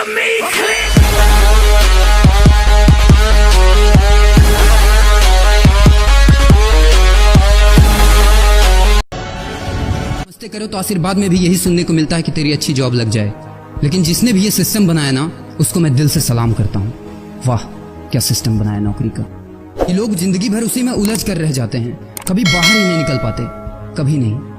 me click. नमस्ते करो तो आशीर्वाद में भी यही सुनने को मिलता है कि तेरी अच्छी जॉब लग जाए, लेकिन जिसने भी ये सिस्टम बनाया ना उसको मैं दिल से सलाम करता हूँ। वाह क्या सिस्टम बनाया नौकरी का। ये लोग जिंदगी भर उसी में उलझ कर रह जाते हैं, कभी बाहर ही नहीं निकल पाते, कभी नहीं।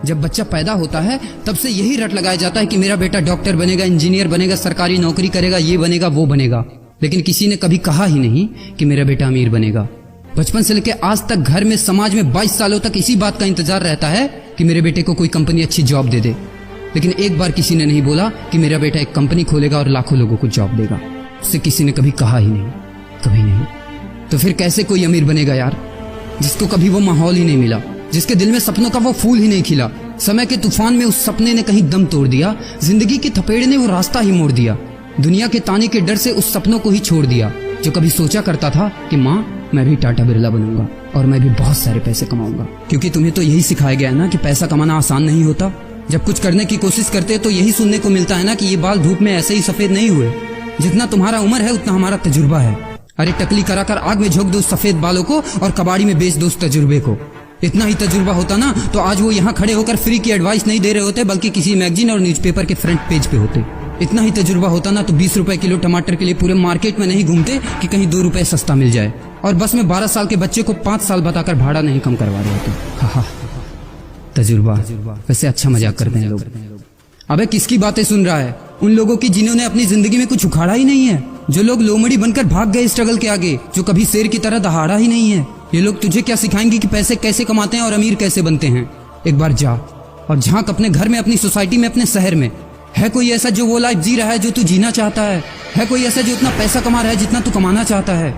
जब बच्चा पैदा होता है तब से यही रट लगाया जाता है कि मेरा बेटा डॉक्टर बनेगा, इंजीनियर बनेगा, सरकारी नौकरी करेगा, ये बनेगा वो बनेगा, लेकिन किसी ने कभी कहा ही नहीं कि मेरा बेटा अमीर बनेगा। बचपन से लेकर आज तक घर में, समाज में 22 सालों तक इसी बात का इंतजार रहता है कि मेरे बेटे को कोई कंपनी अच्छी जॉब दे दे, लेकिन एक बार किसी ने नहीं बोला कि मेरा बेटा एक कंपनी खोलेगा और लाखों लोगों को जॉब देगा। उससे किसी ने कभी कहा ही नहीं, कभी नहीं। तो फिर कैसे कोई अमीर बनेगा यार, जिसको कभी वो माहौल ही नहीं मिला, जिसके दिल में सपनों का वो फूल ही नहीं खिला। समय के तूफान में उस सपने ने कहीं दम तोड़ दिया, जिंदगी के थपेड़े ने वो रास्ता ही मोड़ दिया, दुनिया के ताने के डर से उस सपनों को ही छोड़ दिया। जो कभी सोचा करता था कि माँ मैं भी टाटा बिरला बनूंगा और मैं भी बहुत सारे पैसे कमाऊंगा, क्योंकि तुम्हें तो यही सिखाया गया है ना कि पैसा कमाना आसान नहीं होता। जब कुछ करने की कोशिश करते हैं तो यही सुनने को मिलता है ना कि ये बाल धूप में ऐसे ही सफेद नहीं हुए, जितना तुम्हारा उम्र है उतना हमारा तजुर्बा है। अरे टकली कराकर आग में झोंक दो उस सफेद बालों को और कबाड़ी में बेच दो उस तजुर्बे को। इतना ही तजुर्बा होता ना तो आज वो यहाँ खड़े होकर फ्री की एडवाइस नहीं दे रहे होते, बल्कि किसी मैगजीन और न्यूज़पेपर के फ्रंट पेज पे होते। इतना ही तजुर्बा होता ना तो 20 रुपए किलो टमाटर के लिए पूरे मार्केट में नहीं घूमते कि कहीं 2 रुपए सस्ता मिल जाए, और बस में 12 साल के बच्चे को 5 साल बताकर भाड़ा नहीं कम करवा रहे होते। तजुर्बा वैसे अच्छा मजाक करते हैं लोग। अबे किसकी बातें सुन रहा है? उन लोगों की जिन्होंने अपनी जिंदगी में कुछ उखाड़ा ही नहीं है, जो लोग लोमड़ी बनकर भाग गए स्ट्रगल के आगे, जो कभी शेर की तरह दहाड़ा ही नहीं है। ये लोग तुझे क्या सिखाएंगे कि पैसे कैसे कमाते हैं और अमीर कैसे बनते हैं। एक बार जा और झांक अपने घर में, अपनी सोसाइटी में, अपने शहर में। है कोई ऐसा जो वो लाइफ जी रहा है जो तू जीना चाहता है? है कोई ऐसा जो उतना पैसा कमा रहा है जितना तू कमाना चाहता है?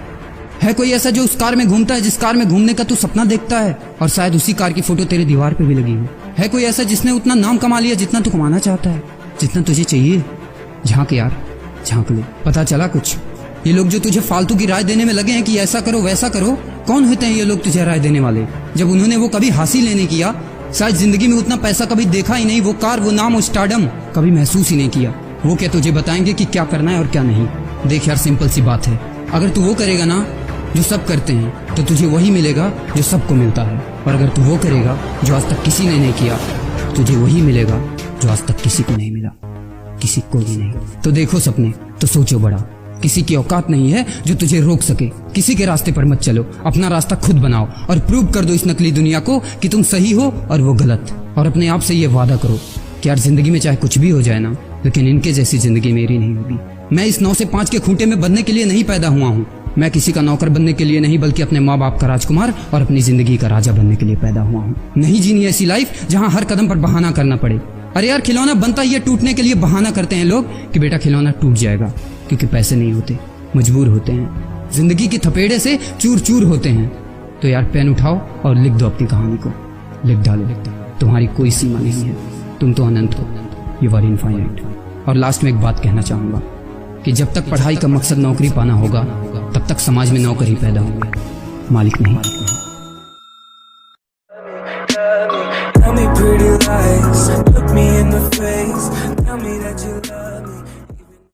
है कोई ऐसा जो उस कार में घूमता है जिस कार में घूमने का तू सपना देखता है, और शायद उसी कार की फोटो तेरे दीवार पे भी लगी हो? है कोई ऐसा जिसने उतना नाम कमा लिया जितना तू कमाना चाहता है, जितना तुझे चाहिए? झांक यार, झांक ले, पता चला कुछ। ये लोग जो तुझे फालतू की राय देने में लगे हैं कि ऐसा करो वैसा करो, कौन होते हैं ये लोग तुझे राय देने वाले, जब उन्होंने वो कभी हासिल नहीं किया? शायद जिंदगी में उतना पैसा कभी देखा ही नहीं, वो कार, वो नाम, वो स्टारडम कभी महसूस ही नहीं किया। वो क्या तुझे बताएंगे कि क्या करना है और क्या नहीं? देख यार, सिंपल सी बात है, अगर तू वो करेगा ना जो सब करते हैं तो तुझे वही मिलेगा जो सबको मिलता है, और अगर तू वो करेगा जो आज तक किसी ने नहीं किया, तुझे वही मिलेगा जो आज तक किसी को नहीं मिला, किसी को भी नहीं। तो देखो सपने तो सोचो बड़ा, किसी की औकात नहीं है जो तुझे रोक सके। किसी के रास्ते पर मत चलो, अपना रास्ता खुद बनाओ और प्रूव कर दो इस नकली दुनिया को कि तुम सही हो और वो गलत। और अपने आप से ये वादा करो कि यार जिंदगी में चाहे कुछ भी हो जाए ना, लेकिन इनके जैसी जिंदगी मेरी नहीं होगी। मैं इस 9 से 5 के खूंटे में बंधने के लिए नहीं पैदा हुआ हूँ। मैं किसी का नौकर बनने के लिए नहीं, बल्कि अपने माँ बाप का राजकुमार और अपनी जिंदगी का राजा बनने के लिए पैदा हुआ हूँ। नहीं जीनी ऐसी लाइफ जहाँ हर कदम पर बहाना करना पड़े। अरे यार, खिलौना बनता ही है टूटने के लिए। बहाना करते हैं लोग कि बेटा खिलौना टूट जाएगा, क्योंकि पैसे नहीं होते, मजबूर होते हैं, जिंदगी के थपेड़े से चूर चूर होते हैं। तो यार पेन उठाओ और लिख दो अपनी कहानी को, लिख डालो। तुम्हारी कोई सीमा नहीं है, तुम तो अनंत हो, यू आर इनफाइनाइट। और लास्ट में एक बात कहना चाहूंगा कि जब तक पढ़ाई का मकसद नौकरी पाना होगा, तब तक समाज में नौकर ही पैदा होंगे, मालिक नहीं। Tell me pretty lies, look me in the face.